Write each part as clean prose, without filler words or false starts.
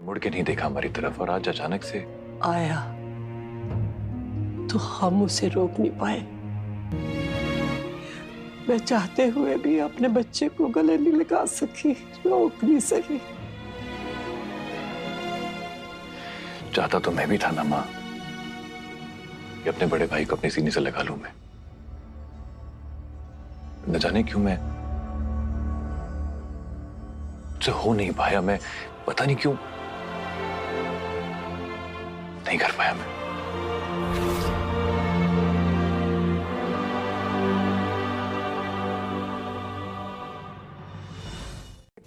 मुड़ के नहीं देखा हमारी तरफ और आज अचानक से आया तो हम उसे रोक नहीं पाए। मैं चाहते हुए भी अपने बच्चे को गले नहीं लगा सकी, रोक नहीं सकी। चाहता तो मैं भी था ना माँ कि अपने बड़े भाई को अपने सीने से लगा लूं मैं। न जाने क्यों मैं जो हो नहीं पाया, मैं पता नहीं क्यों नहीं कर पाया मैं।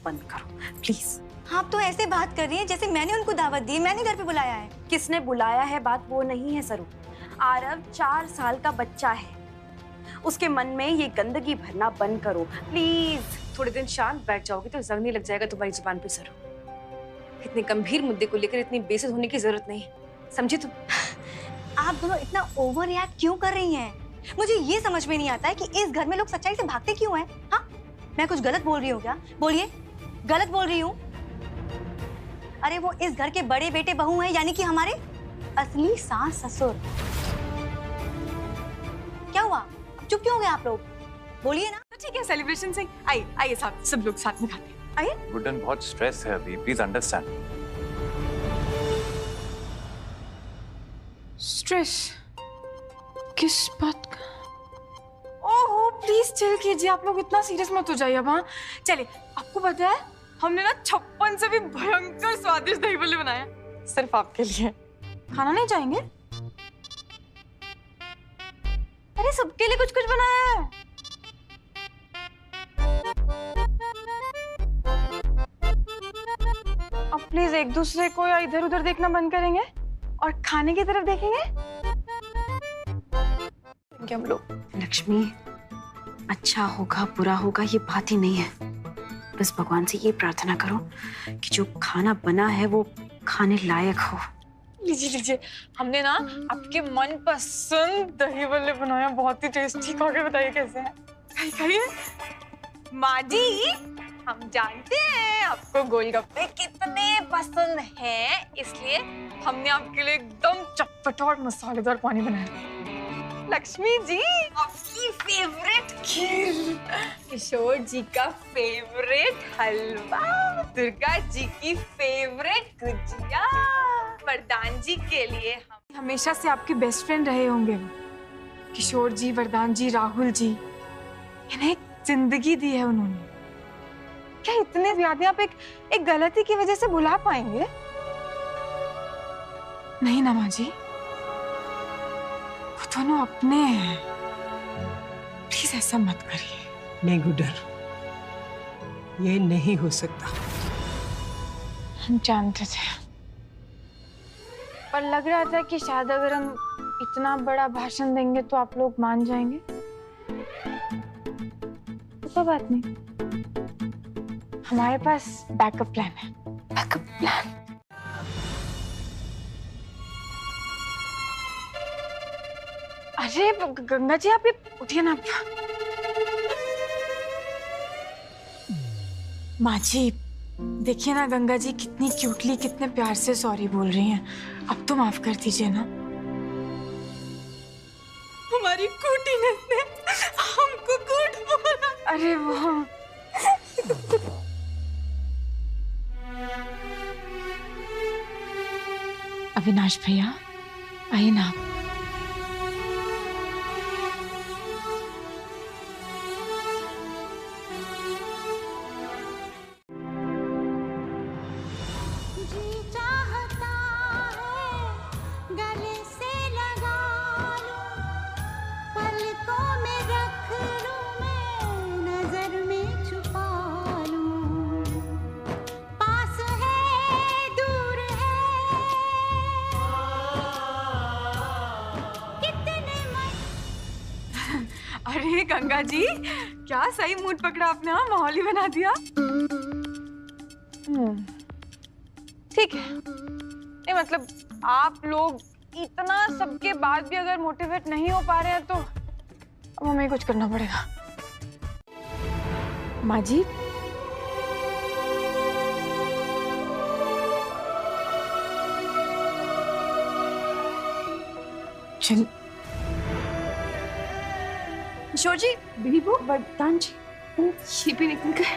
बंद करो प्लीज। आप तो ऐसे बात कर रही हैं जैसे मैंने उनको दावत दी, मैंने घर पे बुलाया है। किसने बुलाया है बात वो नहीं है सरू। आरव 4 साल का बच्चा है, उसके मन में ये गंदगी भरना बंद करो प्लीज। थोड़े दिन शांत बैठ जाओगे तो जंग नहीं लग जाएगा तुम्हारी जुबान पे सरू। इतने गंभीर मुद्दे को लेकर इतनी बेइज्जत होने की जरूरत नहीं, समझी तुम? आप दोनों इतना ओवर रिएक्ट क्यों कर रही हैं? मुझे ये समझ में नहीं आता है कि इस घर में लोग सच्चाई से भागते क्यों हैं? हाँ, मैं कुछ गलत बोल रही हूँ क्या? बोलिए, गलत बोल रही हूँ? अरे वो इस घर के बड़े बेटे बहू हैं, यानी कि हमारे असली सास ससुर। क्या हुआ? अब चुप क्यों हो गए आप लोग? बोलिए ना। तो ठीक है, सेलिब्रेशन से आइए आइए साथ सब लोग साथ में खाते हैं। आइए। गुड्डन बहुत स्ट्रेस है अभी, प्लीज अंडरस्टैंड। स्ट्रेस किस बात का? ओहो प्लीज चिल कीजिए, आप लोग इतना सीरियस मत हो जाइए अब। हाँ चलिए, आपको पता है हमने ना 56 से भी भयंकर स्वादिष्ट दही बल्ले बनाया सिर्फ आपके लिए। खाना नहीं चाहेंगे? अरे सबके लिए कुछ कुछ बनाया है। अब प्लीज एक दूसरे को या इधर उधर देखना बंद करेंगे और खाने की तरफ देखेंगे हम लोग। लक्ष्मी, अच्छा होगा बुरा होगा ये बात ही नहीं है, बस भगवान से ये प्रार्थना करो कि जो खाना बना है वो खाने लायक हो। लीजिए लीजिए, हमने ना आपके मन पसंद दही बल्ले बनाया, बहुत ही टेस्टी। खा के बताइए कैसे हैं। खाइए। माँ जी, हम जानते हैं आपको गोलगप्पे कितने पसंद हैं, इसलिए हमने आपके लिए एकदम चटपटा और मसालेदार पानी बनाया। लक्ष्मी जी, आपकी फेवरेट खीर, किशोर जी का फेवरेट हलवा, दुर्गा जी की फेवरेट गुजिया, वरदान जी के लिए हम हमेशा से आपके बेस्ट फ्रेंड रहे होंगे। किशोर जी, वरदान जी, राहुल जी, इन्हें एक जिंदगी दी है उन्होंने। क्या इतने ज्यादा आप एक गलती की वजह से भुला पाएंगे? नहीं ना माँ जी, वो दोनों अपने हैं, प्लीज ऐसा मत करिए। नहीं गुड्डन, ये नहीं हो सकता। हम जानते थे, पर लग रहा था कि शायद अगर हम इतना बड़ा भाषण देंगे तो आप लोग मान जाएंगे। कोई बात नहीं, हमारे पास बैकअप प्लान है। Backup plan? अरे गंगा जी, आप ये उठिए ना। माँ जी देखिए ना, गंगा जी कितनी क्यूटली कितने प्यार से सॉरी बोल रही हैं। अब तो माफ कर दीजिए ना। हमारी कूटीनेस ने हमको कूट बोला। अरे वो अविनाश भैया, आइए ना। अरे गंगा जी, क्या सही मूड पकड़ा आपने। हाँ, माहौल ही बना दिया। ठीक है, नहीं मतलब आप लोग इतना सबके बाद भी अगर मोटिवेट नहीं हो पा रहे हैं तो अब हमें कुछ करना पड़ेगा। माँ जी, चल किशोर जी, बीबो वरदान जी ये भी निकल गए।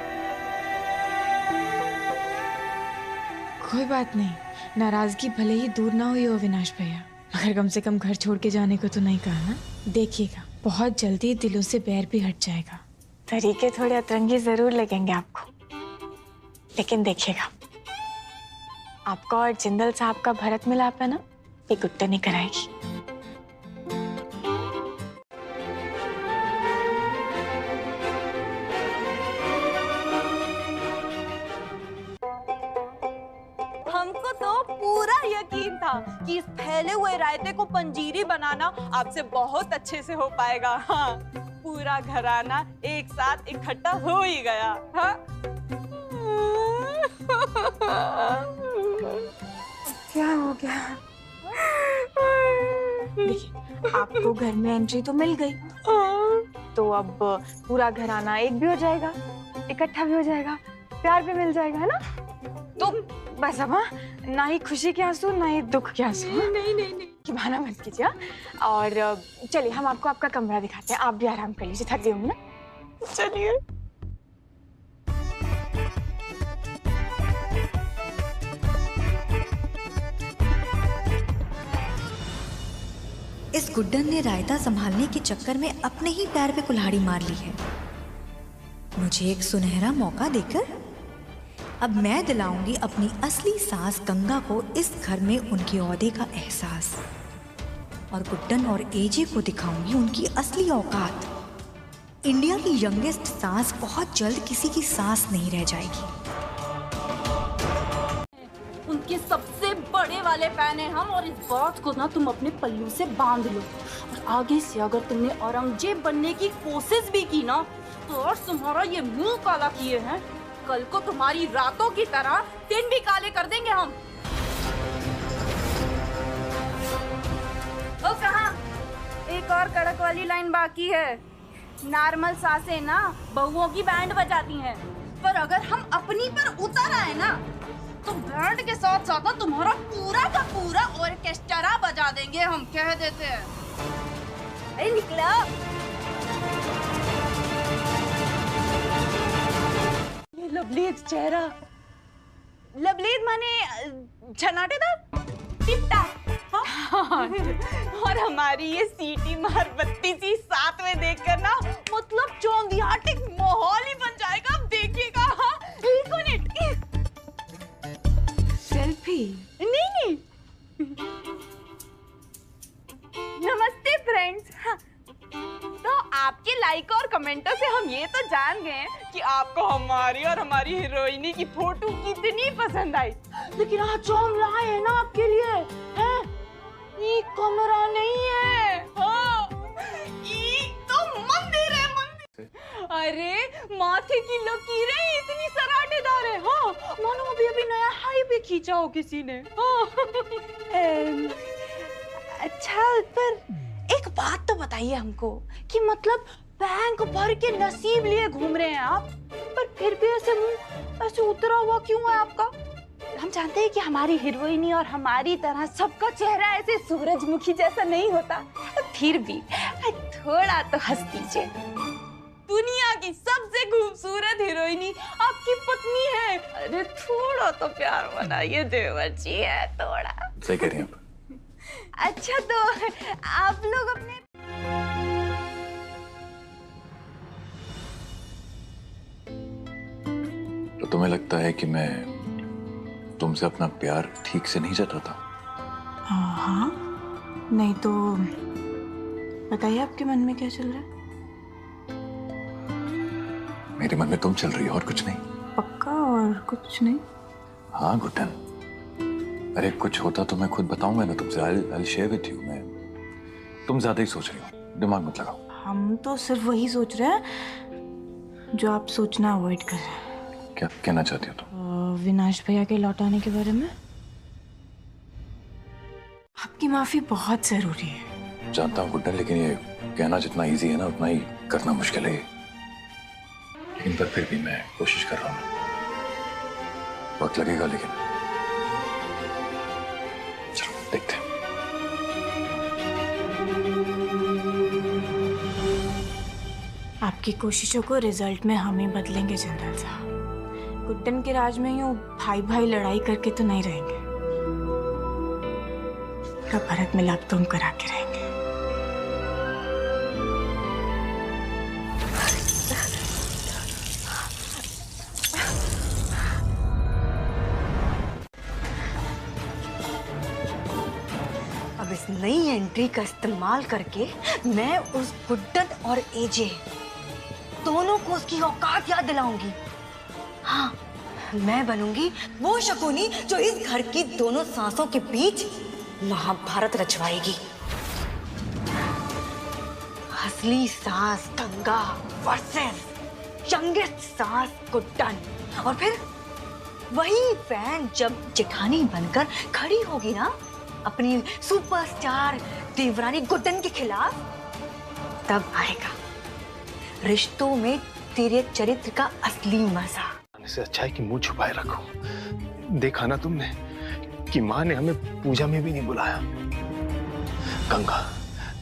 कोई बात नहीं, नाराजगी भले ही दूर ना हुई हो अविनाश भैया, मगर कम से कम घर छोड़ के जाने को तो नहीं कहा ना। देखिएगा बहुत जल्दी दिलों से बैर भी हट जाएगा। तरीके थोड़े अतरंगी जरूर लगेंगे आपको, लेकिन देखिएगा आपका और जिंदल साहब का भरत मिलाप है ना, ये गुट्टे नहीं कराएगी। हमको तो पूरा यकीन था कि इस फैले हुए रायते को पंजीरी बनाना आपसे बहुत अच्छे से हो पाएगा। हाँ, पूरा घराना एक साथ इकट्ठा हो ही गया। हाँ? क्या हो गया? देखिए आपको घर में एंट्री तो मिल गई, तो अब पूरा घराना एक भी हो जाएगा, इकट्ठा भी हो जाएगा, प्यार भी मिल जाएगा, है ना? तो बस अब ना ही खुशी के आंसू ना ही दुख के आंसू। नहीं कि बहाना मत कीजिए। और चलिए हम आपको आपका कमरा दिखाते हैं, आप भी आराम कर लीजिए, थक गई होंगी ना। चलिए। इस गुड्डन ने रायता संभालने के चक्कर में अपने ही पैर पे कुल्हाड़ी मार ली है। मुझे एक सुनहरा मौका देकर अब मैं दिलाऊंगी अपनी असली सास गंगा को इस घर में उनके ओहदे का एहसास, और गुड्डन और एजे को दिखाऊंगी उनकी असली औकात। इंडिया की यंगेस्ट सास बहुत जल्द किसी की सास नहीं रह जाएगी। उनके सबसे बड़े वाले फैन हैं हम, और इस बात को ना तुम अपने पल्लू से बांध लो। और आगे से अगर तुमने औरंगजेब बनने की कोशिश भी की ना, तो और तुम्हारा ये मुंह काला किए हैं, कल को तुम्हारी रातों की तरह दिन भी काले कर देंगे हम। ओ कहाँ? एक और कड़क वाली लाइन बाकी है। नॉर्मल सासें ना बहुओं की बैंड बजाती हैं, पर अगर हम अपनी पर उतर आए ना, तो बैंड के साथ साथ ना तुम्हारा पूरा का पूरा ऑर्केस्ट्रा बजा देंगे हम, कह देते हैं। अरे निकला। ये लवलीद चेहरा, लवलीद माने झनाटेदार, टिप-टाप। हाँ? और हमारी ये सीटी मार बत्ती सी साथ में देखकर ना मतलब चौंधियाटिक माहौल ही बन जाएगा। आप देखिएगा। हाँ? एक मिनट। सेल्फी? नहीं। नमस्ते फ्रेंड्स। हाँ, तो आपके लाइक और कमेंटों से हम ये तो जान गए कि आपको हमारी और हमारी हीरोइनी की फोटो कितनी पसंद आई। लेकिन आज जो हम लाए हैं ना आपके लिए, है ये कमरा नहीं है। हाँ, ये तो मंदिर है, मंदिर। अरे माथे की लकीरें इतनी सराटेदार है। हाँ, मानो अभी अभी नया हाईवे खींचा हो किसी ने। हाँ। अच्छा, पर एक बात तो बताइए हमको कि मतलब बैंक भर के नसीब लिए घूम रहे हैं आप, पर फिर भी ऐसे मुंह ऐसे उतरा हुआ क्यों है आपका? हम जानते हैं कि हमारी हीरोइनी और हमारी तरह सबका चेहरा ऐसे सूरजमुखी जैसा नहीं होता, फिर भी थोड़ा तो हंस दीजिए। दुनिया की सबसे खूबसूरत हीरोइनी आपकी पत्नी है। अरे थोड़ा तो प्यार बनाइए देवर जी, है थोड़ा। सही कह रही हैं आप। अच्छा, तो आप लोग अपने तो तुम्हें लगता है कि मैं तुमसे अपना प्यार ठीक से नहीं जताता? हाँ, नहीं तो बताइए आपके मन में क्या चल रहा है? मेरे मन में तुम चल रही हो और कुछ नहीं। पक्का? और कुछ नहीं? हाँ गुड्डन, अरे कुछ होता तो मैं खुद बताऊंगा ना तुमसे। I'll share with you। मैं तुम ज्यादा ही सोच रही हो, दिमाग मत लगाओ। हम तो सिर्फ वही सोच रहे हैं जो आप सोचना अवॉइड कर रहे हैं। क्या कहना चाहती हो तुम? विनाश भैया के लौट आने के बारे में। आपकी माफी बहुत जरूरी है। जानता हूँ गुड्डन, लेकिन ये कहना जितना इजी है ना उतना ही करना मुश्किल है। लेकिन पर फिर भी मैं कोशिश कर रहा हूँ। वक्त लगेगा, लेकिन चलो देखते हैं। आपकी कोशिशों को रिजल्ट में हम ही बदलेंगे जनरल साहब। गुड्डन के राज में यूं भाई भाई लड़ाई करके तो नहीं रहेंगे। का भरत मिलाप तो हम करा के रहेंगे। अब इस नई एंट्री का इस्तेमाल करके मैं उस गुड्डन और एजे दोनों को उसकी औकात याद दिलाऊंगी। हाँ, मैं बनूंगी वो शकुनी जो इस घर की दोनों सांसों के बीच महाभारत रचवाएगी। असली सास गंगा वर्सेस यंगेस्ट सास गुड्डन, और फिर वही फैन जब जेठानी बनकर खड़ी होगी ना अपनी सुपरस्टार देवरानी गुड्डन के खिलाफ, तब आएगा रिश्तों में तेरे चरित्र का असली मजा। से अच्छा है कि मुंह छुपाए रखो। देखा ना तुमने कि माँ ने हमें पूजा में भी नहीं बुलाया। गंगा,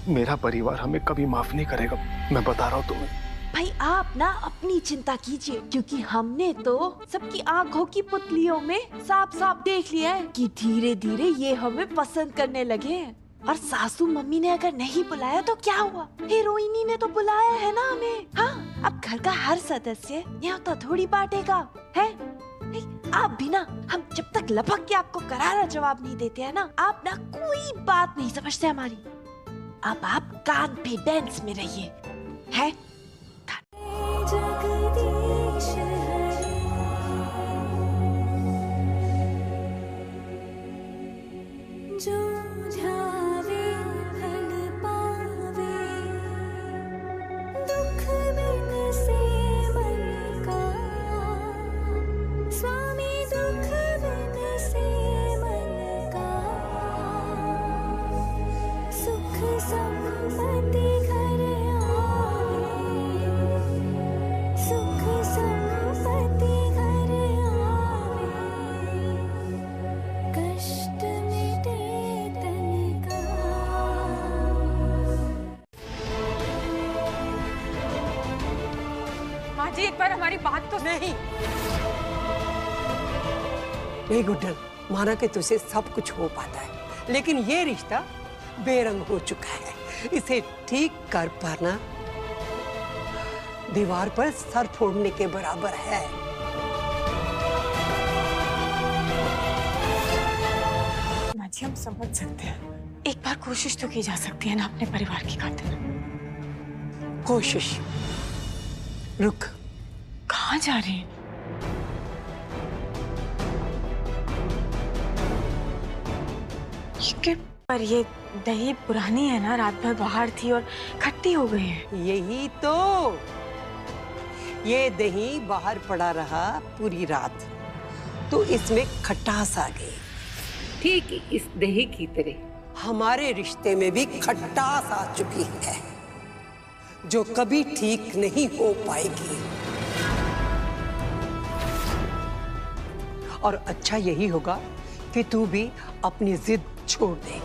मेरा परिवार हमें कभी माफ नहीं करेगा, मैं बता रहा हूँ तुम्हें। भाई आप ना अपनी चिंता कीजिए, क्योंकि हमने तो सबकी आंखों की पुतलियों में साफ साफ देख लिया है कि धीरे धीरे ये हमें पसंद करने लगे हैं। और सासू मम्मी ने अगर नहीं बुलाया तो क्या हुआ, हीरोइनी ने तो बुलाया है ना हमें। हाँ, अब घर का हर सदस्य न्योता थोड़ी बांटेगा है। आप भी ना, हम जब तक लपक के आपको करारा जवाब नहीं देते हैं ना, आप ना कोई बात नहीं समझते हमारी। अब आप कॉन्फिडेंस में रहिए है। जी एक बार हमारी बात तो नहीं गुड्डन, माना कि तुझे सब कुछ हो पाता है, लेकिन ये रिश्ता बेरंग हो चुका है। इसे ठीक कर पाना दीवार पर सर फोड़ने के बराबर है। माँ जी, हम समझ सकते हैं, एक बार कोशिश तो की जा सकती है ना अपने परिवार की खातिर। कोशिश रुक। कहाँ जा रही है? पर ये दही पुरानी है ना, रात भर बाहर थी और खट्टी हो गई है। यही तो, ये दही बाहर पड़ा रहा पूरी रात, तो इसमें खटास आ गई। ठीक इस दही की तरह हमारे रिश्ते में भी खटास आ चुकी है, जो कभी ठीक नहीं हो पाएगी। और अच्छा यही होगा कि तू भी अपनी जिद छोड़ दे।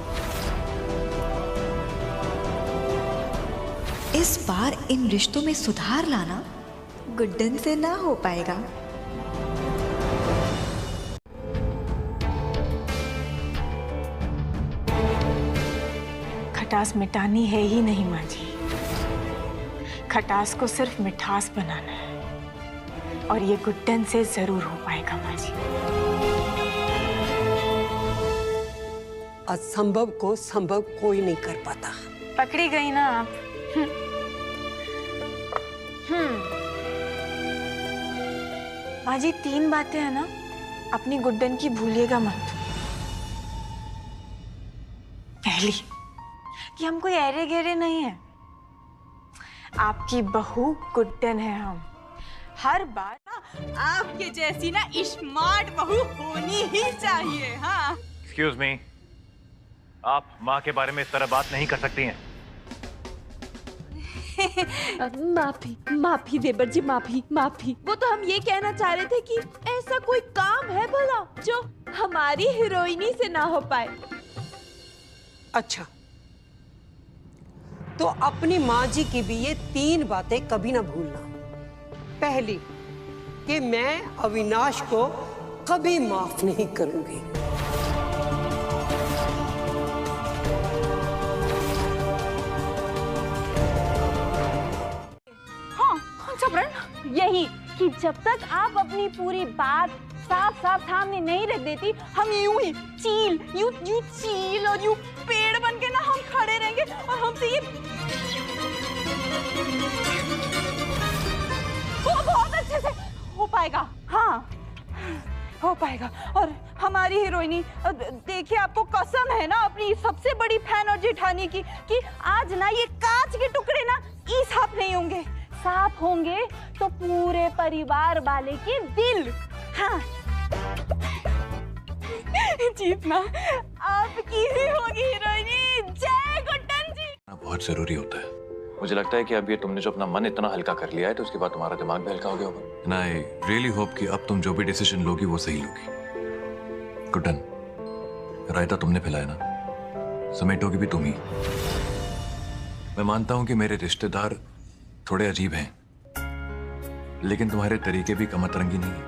इस बार इन रिश्तों में सुधार लाना गुड्डन से ना हो पाएगा। खटास मिटानी है ही नहीं माँ जी, खटास को सिर्फ मिठास बनाना है, और ये गुड्डन से जरूर हो पाएगा माँ जी। असंभव को संभव कोई नहीं कर पाता। पकड़ी गई ना आप। माँ जी, 3 बातें हैं ना, अपनी गुड्डन की भूलिएगा मत। पहली कि हम कोई ऐरे गहरे नहीं है, आपकी बहू गुड्डन है हम। हर बार आपके जैसी ना स्मार्ट बहू होनी ही चाहिए। हाँ, एक्सक्यूज मी, आप माँ के बारे में इस तरह बात नहीं कर सकती हैं। माफी माफी देवर जी, माफी माफी। वो तो हम ये कहना चाह रहे थे कि ऐसा कोई काम है भला जो हमारी हीरोइनी से ना हो पाए। अच्छा, तो अपनी माँ जी की भी ये 3 बातें कभी ना भूलना। पहली, कि मैं अविनाश को कभी माफ नहीं करूंगी। यही कि जब तक आप अपनी पूरी बात साफ साफ सामने नहीं रख देती, हम यूं ही यूं चील और यूं पेड़ बन के ना हम खड़े रहेंगे और हमसे ये वो बहुत अच्छे से हो पाएगा। हाँ, हो पाएगा। और हमारी हीरोइनी, देखिए आपको कसम है ना अपनी सबसे बड़ी फैन और जेठानी की, कि आज ना ये कांच के टुकड़े ना साफ नहीं होंगे, साफ होंगे तो पूरे परिवार वाले के दिल। हाँ, जीतना आपकी ही होगी हीरोइनी। जय गुड्डन जी। बहुत जरूरी होता है। मुझे लगता है कि अब ये तुमने जो अपना मन इतना हल्का कर लिया है तो उसके बाद तुम्हारा दिमाग भी हल्का हो गया होगा। एंड आई रियली होप कि अब तुम जो भी डिसीजन लोगी वो सही लोगी। गुड्डन, रायता तुमने फैलाया ना, समेटोगी भी तुम ही। मैं मानता हूं कि मेरे रिश्तेदार थोड़े अजीब हैं, लेकिन तुम्हारे तरीके भी कमतरंगी नहीं है।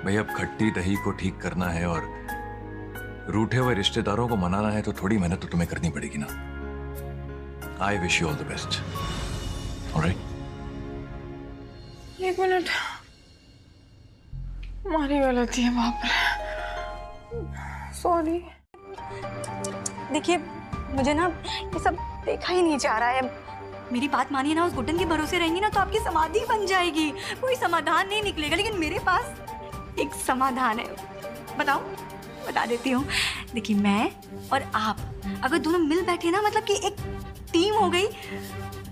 भाई, अब खट्टी दही को ठीक करना है और रूठे हुए रिश्तेदारों को मनाना है तो थोड़ी मेहनत तो तुम्हें करनी पड़ेगी ना। I wish you all the best. All right? एक मिनट, हमारी गलती है, बाप रे, सॉरी। देखिए, मुझे ना ये सब देखा ही नहीं जा रहा है। मेरी बात मानिए ना, उस गुड्डन के भरोसे रहेंगी ना तो आपकी समाधि बन जाएगी, कोई समाधान नहीं निकलेगा। लेकिन मेरे पास एक समाधान है, बताओ, बता देती हूँ। देखिए, मैं और आप अगर दोनों मिल बैठे ना, मतलब कि एक टीम हो गई,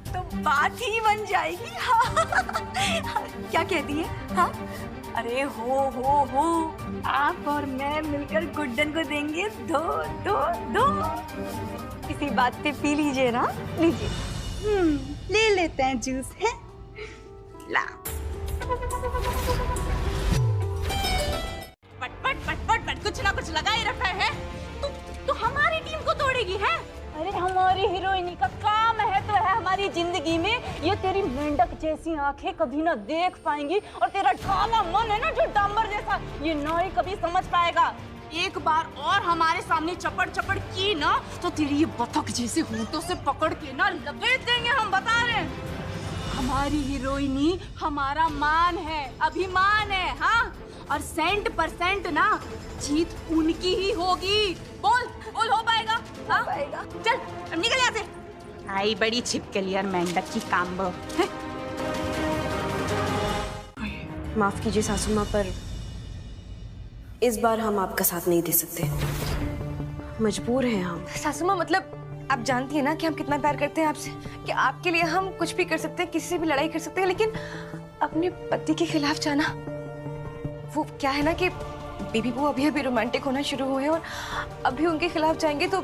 तो बात ही बन जाएगी। हाँ। क्या कहती है? हाँ, अरे हो आप और मैं मिलकर गुड्डन को देंगे दो दो दो। इसी बात पे पी लीजिए ना, लीजिए। ले लेते हैं जूस, है ला। पट कुछ ना कुछ लगा ही रखा है। तू हमारी टीम को तोड़ेगी है? अरे हमारी हीरोइनी का काम है तो है हमारी जिंदगी में, ये तेरी मेंढक जैसी आंखें कभी ना देख पाएंगी, और तेरा ढाला मन है ना जो डांबर जैसा, ये ना ही कभी समझ पाएगा। एक बार और हमारे सामने चपड़ चपड़ की ना तो तेरी ये बतख जैसे होंठों से पकड़ के ना लपेट देंगे, हम बता रहे हैं। हमारी हीरोइनी हमारा मान है, अभिमान है। हाँ, और 100% ना जीत उनकी ही होगी। बोल हो पाएगा? हाँ? पाएगा। चल अब निकल यहाँ से। आई बड़ी छिपकली और मेंढक की काम्बो। माफ कीजिए सासू माँ, पर इस बार हम आपका साथ नहीं दे सकते, मजबूर हैं हम। सासू माँ, मतलब आप जानती हैं ना कि हम कितना प्यार करते हैं आपसे, कि आपके लिए हम कुछ भी कर सकते हैं, किसी से भी लड़ाई कर सकते हैं, लेकिन अपने पति के खिलाफ जाना, वो क्या है ना कि बेबी वो अभी रोमांटिक होना शुरू हुए हैं और अभी उनके खिलाफ जाएंगे तो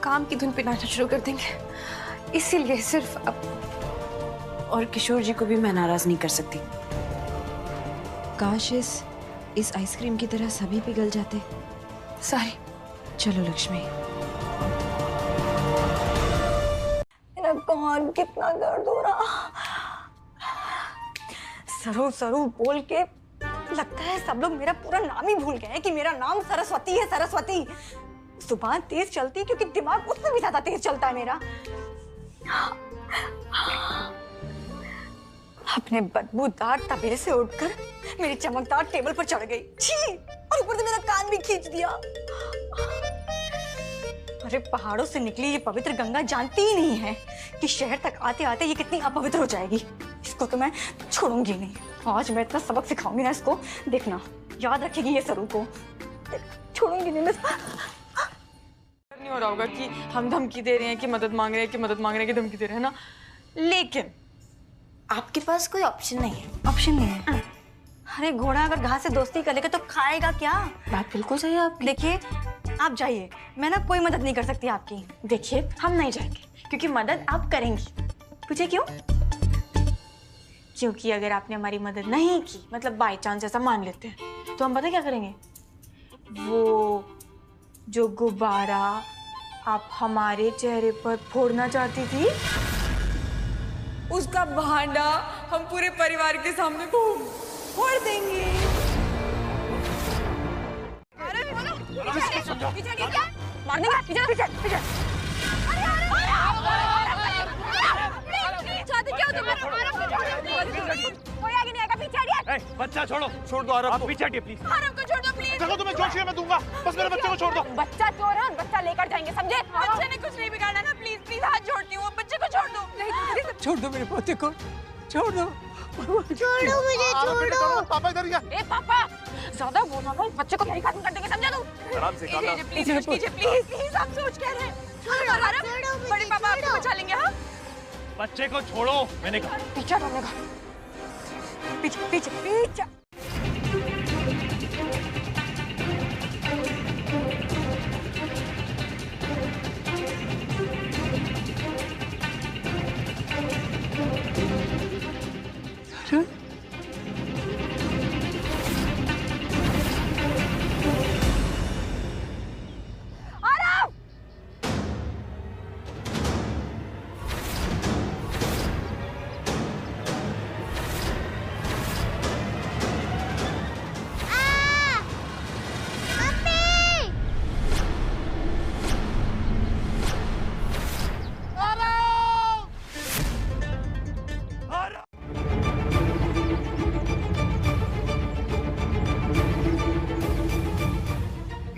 काम की धुन पे नाचना शुरू कर देंगे। इसीलिए सिर्फ अब। और किशोर जी को भी मैं नाराज नहीं कर सकती। काश इस आइसक्रीम की तरह सभी पिघल जाते। सॉरी। चलो लक्ष्मी। मेरा कान कितना दर्द हो रहा। सरू बोल के लगता है सब लोग मेरा पूरा नाम ही भूल गए हैं कि मेरा नाम सरस्वती है। सरस्वती। जुबान तेज चलती है क्योंकि दिमाग उससे भी ज्यादा तेज चलता है मेरा। अपने बदबूदार तबेले से उठकर मेरी चमकदार टेबल पर चढ़ गई। छी! और ऊपर से मेरा कान भी खींच दिया। अरे पहाड़ों से निकली ये पवित्र गंगा जानती ही नहीं है कि शहर तक आते आते ये कितनी अपवित्र हो जाएगी। इसको तो मैं छोड़ूंगी नहीं। आज मैं इतना सबक सिखाऊंगी ना इसको, देखना याद रखेगी ये सरू को। छोड़ूंगी नहीं मैं। नहीं हो रहा होगा कि हम धमकी दे रहे हैं कि मदद मांग रहे हैं, कि मदद मांग रहे हैं, कि धमकी दे रहे हैं ना, लेकिन आपके पास कोई ऑप्शन नहीं है। ऑप्शन नहीं है? अरे घोड़ा अगर घास से दोस्ती करेगा तो खाएगा क्या? बात बिल्कुल सही है आपकी। देखिए आप जाइए, मैं ना कोई मदद नहीं कर सकती आपकी। देखिए हम नहीं जाएंगे क्योंकि मदद आप करेंगी। पूछे क्यों? क्योंकि अगर आपने हमारी मदद नहीं की, मतलब बाय चांस ऐसा मान लेते हैं, तो हम पता क्या करेंगे? वो जो गुब्बारा आप हमारे चेहरे पर फोड़ना चाहती थी? उसका भांडा हम पूरे परिवार के सामने फोड़ देंगे। मारने का पीछे पीछे पीछे। कोई आगे नहीं आएगा, पीछे हटिए। बच्चा छोड़ो, छोड़ दो आरव को। पीछे हटिए प्लीज। आरव को छोड़ दो प्लीज। देखो तुम्हें जो चाहिए मैं दूंगा, बस मेरे बच्चे को छोड़ दो। बच्चा चोर है, बच्चा लेकर जाएंगे, समझे? बच्चे ने कुछ नहीं बिगाड़ा ना, प्लीज प्लीज हाथ जोड़ती हूँ, बच्चे को छोड़ दो। छोड़ दो मेरे पोते को, छोड़ दो। छोड़ो मुझे, छोड़ो। पापा इधर ही आ। ए पापा, ज्यादा बोलना मत, बच्चे को यही खत्म कर देंगे, समझा तू? आराम से काला। प्लीज प्लीज प्लीज प्लीज, आप सोच क्या रहे हैं? छोड़ो, बड़े पापा आपको बचा लेंगे। हाँ, बच्चे को छोड़ो, मैंने कहा। पीछे रहने का, पीछे पीछे पीछे।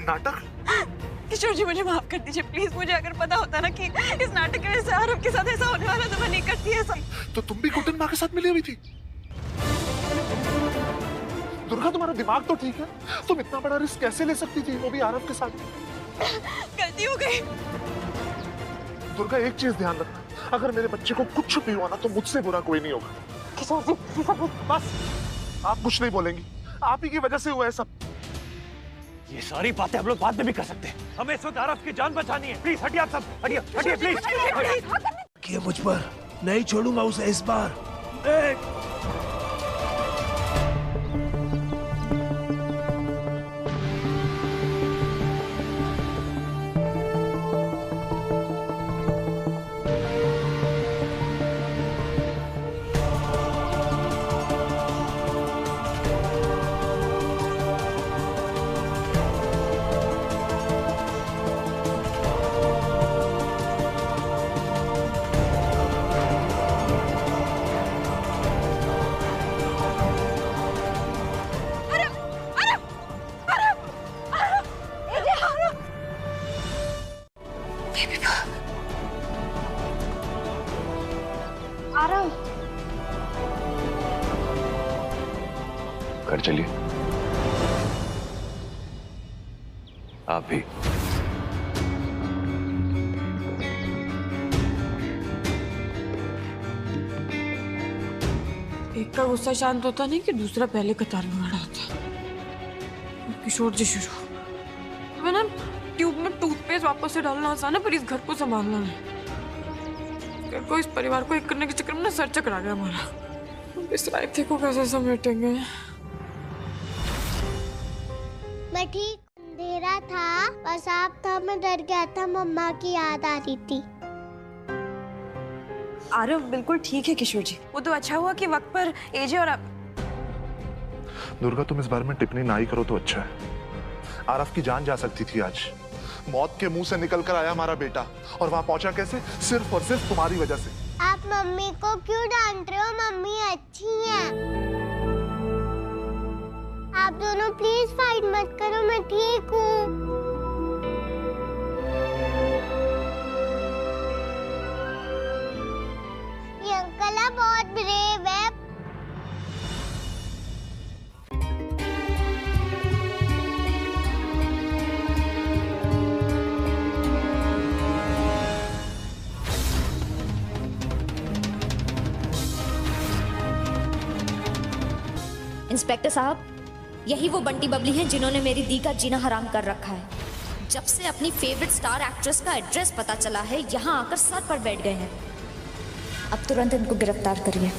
नाटक? किशोर जी मुझे माफ कर दीजिए प्लीज। मुझे अगर पता होता ना कि इस नाटक की वजह से आरव के साथ ऐसा होने वाला तो मैं नहीं करती ऐसा। तो तुम भी कुटन माँ के साथ मिली हुई थी? दुर्गा तुम्हारा दिमाग तो ठीक है, तुम इतना बड़ा रिस्क कैसे ले सकती थी, वो भी आरव के साथ? गलती हो गई। दुर्गा एक चीज ध्यान रखना, अगर मेरे बच्चे को कुछ भी हुआ ना तो मुझसे बुरा कोई नहीं होगा। किशोर जी बस आप कुछ नहीं बोलेंगी, आप ही की वजह से हुआ है सब। ये सारी बातें हम लोग बाद में भी कर सकते हैं, हमें इस वक्त आरव की जान बचानी है। प्लीज हटिए आप सब, हटिए हटिए प्लीज। कि मुझ पर नहीं छोड़ूंगा उसे इस बार। आरव, घर चलिए, आप भी। एक का गुस्सा शांत होता नहीं कि दूसरा पहले कतार में खड़ा होता। किशोर जी शुरू मैं ना ट्यूब में टूथपेस्ट वापस से डालना आसान है, पर इस घर को संभालना नहीं। घर को, इस परिवार को एक करने के चक्कर में ना सर चकरा गया हमारा। इस रायते को कैसे समेटेंगे? मैं ठीक, अंधेरा था, बस आप था, मैं डर गया था, मम्मा की याद आ रही थी। आरव बिल्कुल ठीक है किशोर जी, वो तो अच्छा हुआ कि वक्त पर एजे और दुर्गा तुम इस बारे में टिप्पणी ना ही करो तो अच्छा है। आरव की जान जा सकती थी आज, मौत के मुंह से निकल कर आया हमारा बेटा, और वहां पहुंचा कैसे? सिर्फ और सिर्फ तुम्हारी वजह से। आप मम्मी को क्यों डांट रहे हो? मम्मी अच्छी है। आप दोनों प्लीज फाइट मत करो, मैं ठीक हूँ। ये अंकल बहुत ब्रेव है। इंस्पेक्टर साहब, यही वो बंटी बबली हैं जिन्होंने मेरी दी का जीना हराम कर रखा है। जब से अपनी फेवरेट स्टार एक्ट्रेस का एड्रेस पता चला है, यहाँ आकर सर पर बैठ गए हैं। अब तुरंत इनको गिरफ्तार करिए।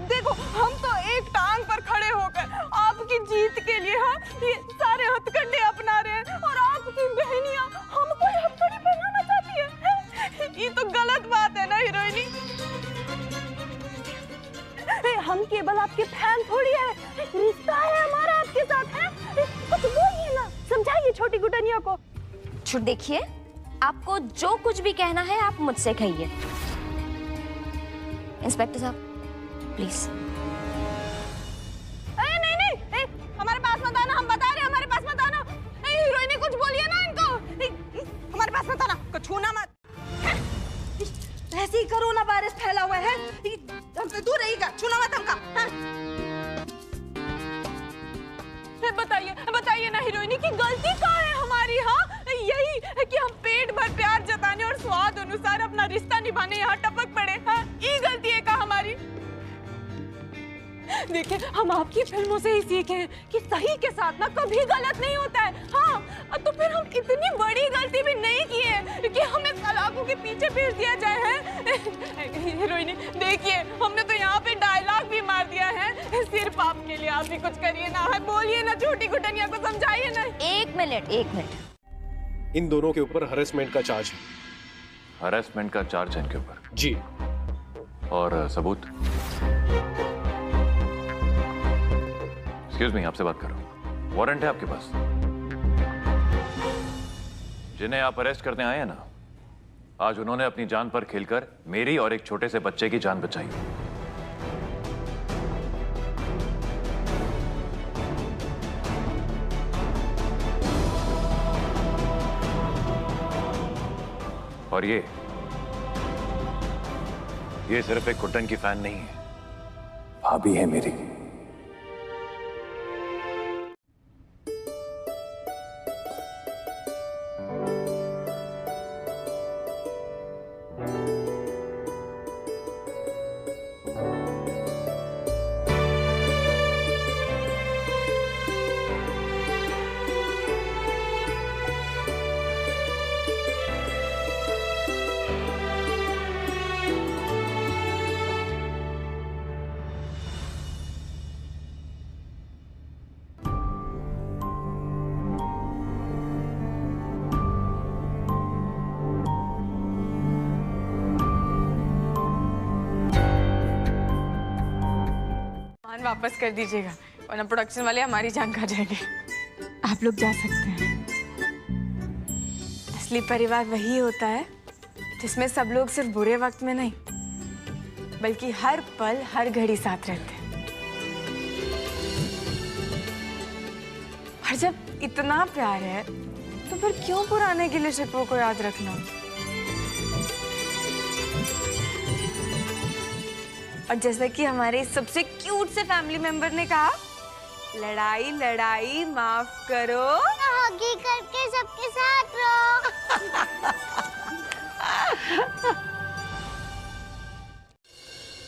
देखो हम तो एक टांग पर खड़े होकर आपकी जीत के लिए ये सारे हथकंडे अपना रहे हैं और आपकी बहनियां हमको ये हथकड़ी पहनाना चाहती है। ये तो गलत बात है ना हीरोइनी। हम केवल आपके फैन थोड़ी है, रिश्ता है हमारा आपके साथ है। कुछ बोलिए ना, समझाइए छोटी गुटनिया को। देखिए, आपको जो कुछ भी कहना है आप मुझसे कहिए। इंस्पेक्टर साहब प्लीज। नहीं, हमारे पास मत आना, हम बता रहे हैं हमारे पास मत आना। हीरोइनी कुछ बोलिए ना इनको, हमारे पास मत आना, कुछ छूना मत। ऐसे ही कोरोना वायरस फैला हुआ है, हमसे दूर रहिएगा, छूना मत हमका। बताइए ना हीरोइनी की गलती कहाँ है हमारी? हाँ, यही है कि हम पेट भर प्यार जताने और स्वाद अनुसार अपना रिश्ता निभाने यहाँ टपक पड़े। हाँ, ये गलती है कहाँ हमारी? देखिए, हम आपकी फिल्मों से ही सीखे हैं कि सही के साथ ना कभी गलत नहीं होता है। हाँ, तो फिर हम इतनी बड़ी गलती भी नहीं की है कि हमें तलाकों के पीछे भेज दिया जाए है। हीरोइनी देखिए, हमने तो यहाँ पे डायलॉग भी मार दिया है। सिर्फ आपके लिए आप भी कुछ करिए ना, बोलिए ना, छोटी गुटनिया को समझाइए ना। एक मिनट। इन दोनों के ऊपर हरेसमेंट का चार्ज है। हरेसमेंट का चार्ज है इनके ऊपर? जी। और सबूत? एक्सक्यूज मी, आपसे बात कर रहा हूँ। वारंट है आपके पास? जिन्हें आप अरेस्ट करने आए हैं ना, आज उन्होंने अपनी जान पर खेलकर मेरी और एक छोटे से बच्चे की जान बचाई। और ये सिर्फ एक गुड्डन की फैन नहीं है, भाभी है मेरी। वापस कर दीजिएगा, वरना प्रोडक्शन वाले हमारी जान खा जाएंगे। आप लोग जा सकते हैं। असली परिवार वही होता है जिसमें सब लोग सिर्फ बुरे वक्त में नहीं, बल्कि हर पल हर घड़ी साथ रहते हैं। और जब इतना प्यार है तो फिर क्यों पुराने गिले शिकवों को याद रखना? और जैसा कि हमारे सबसे क्यूट से फैमिली मेंबर ने कहा, लड़ाई लड़ाई माफ करो, हगी करके सबके साथ रहो।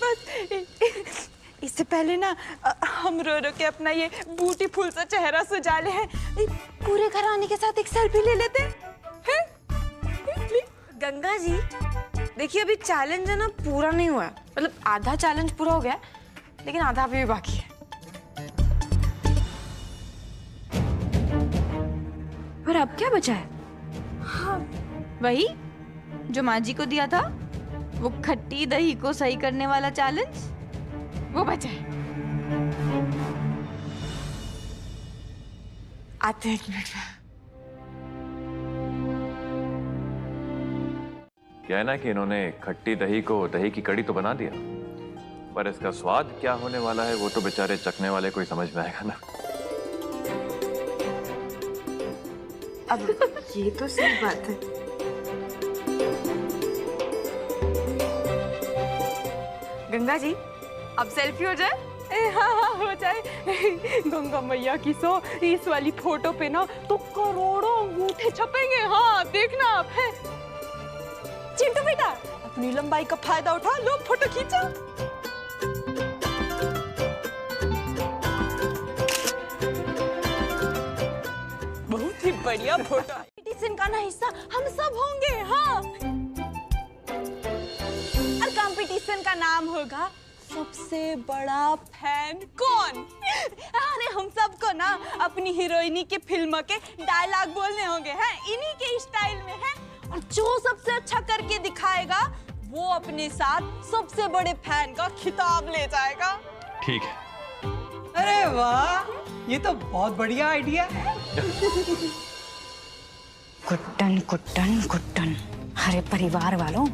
बस इससे पहले ना हम रो रो के अपना ये ब्यूटीफुल सा चेहरा सजा ले हैं, पूरे घर आने के साथ एक सेल्फी ले लेते हैं। गंगा जी देखिए, अभी चैलेंज है ना पूरा नहीं हुआ, मतलब आधा चैलेंज पूरा हो गया, लेकिन आधा अभी भी बाकी है। पर अब क्या बचा है? हाँ, वही जो माँ जी को दिया था, वो खट्टी दही को सही करने वाला चैलेंज, वो बचा है। आते हैं एक मिनट में। क्या है ना कि इन्होंने खट्टी दही को दही की कड़ी तो बना दिया, पर इसका स्वाद क्या होने वाला है वो तो बेचारे चखने वाले को ही समझ में आएगा ना। अब ये तो सही बात है। गंगा जी, अब सेल्फी हो जाए? हाँ, हो जाए। गंगा मैया की सो इस वाली फोटो पे ना तो करोड़ों अंगूठे छपेंगे। हाँ, देखना आप। है चिंटू बेटा, अपनी लंबाई का फायदा उठा लो, फोटो खींचो। बहुत ही बढ़िया फोटो। कंपटीशन का ना हिस्सा हम सब होंगे। हाँ, और कंपटीशन का नाम होगा सबसे बड़ा फैन कौन? अरे हम सबको ना अपनी हीरोइनी की फिल्म के डायलॉग बोलने होंगे हैं, इन्हीं के स्टाइल में है। और जो सबसे अच्छा करके दिखाएगा वो अपने साथ सबसे बड़े फैन का खिताब ले जाएगा। ठीक है। अरे वाह, ये तो बहुत बढ़िया आइडिया है। गुड्डन गुड्डन गुड्डन। अरे परिवार वालों,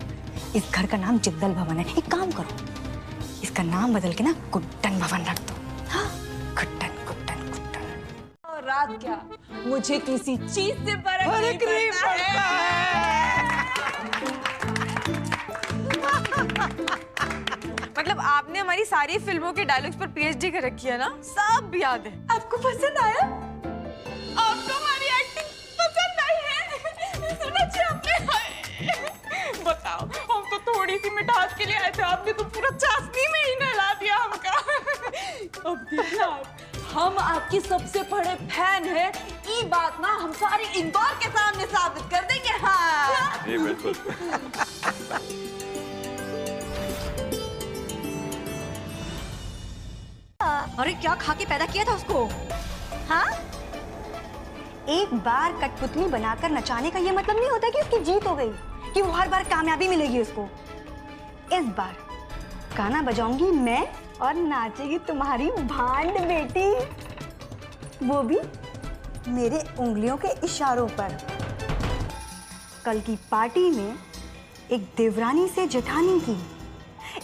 इस घर का नाम जिंदल भवन है। एक काम करो, इसका नाम बदल के ना गुड्डन भवन रख दो। हाँ, गुड्डन गुड्डन गुड्डन। और रात क्या, मुझे किसी चीज से फर्क नहीं पड़ता है। मतलब आपने हमारी सारी फिल्मों के डायलॉग्स पर पीएचडी कर रखी है ना? सब याद है। आपको पसंद आया? आपको हमारी एक्टिंग पसंद आई है? सुना चाहिए आपने? बताओ, हम तो थोड़ी सी मिठास के लिए आए थे, आपने तो पूरा चाशनी में ही नहला दिया हमका। अब देखना, हम आपकी सबसे बड़े फैन हैं। ये बात ना हम सारे इंदौर के सामने साबित कर देंगे। हाँ, जी बिल्कुल। अरे क्या खा के पैदा किया था उसको? हाँ? एक बार कठपुतली बनाकर नचाने का ये मतलब नहीं होता कि उसकी जीत हो गई, कि वो हर बार कामयाबी मिलेगी उसको। इस बार गाना बजाऊंगी मैं और नाचेगी तुम्हारी भांड बेटी, वो भी मेरे उंगलियों के इशारों पर। कल की पार्टी में एक देवरानी से जेठानी की,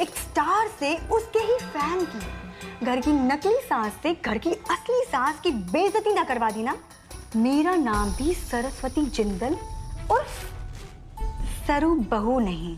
एक स्टार से उसके ही फैन की, घर की नकली सास से घर की असली सास की बेइज्जती ना करवा दी ना, मेरा नाम भी सरस्वती जिंदल और सरू बहू नहीं,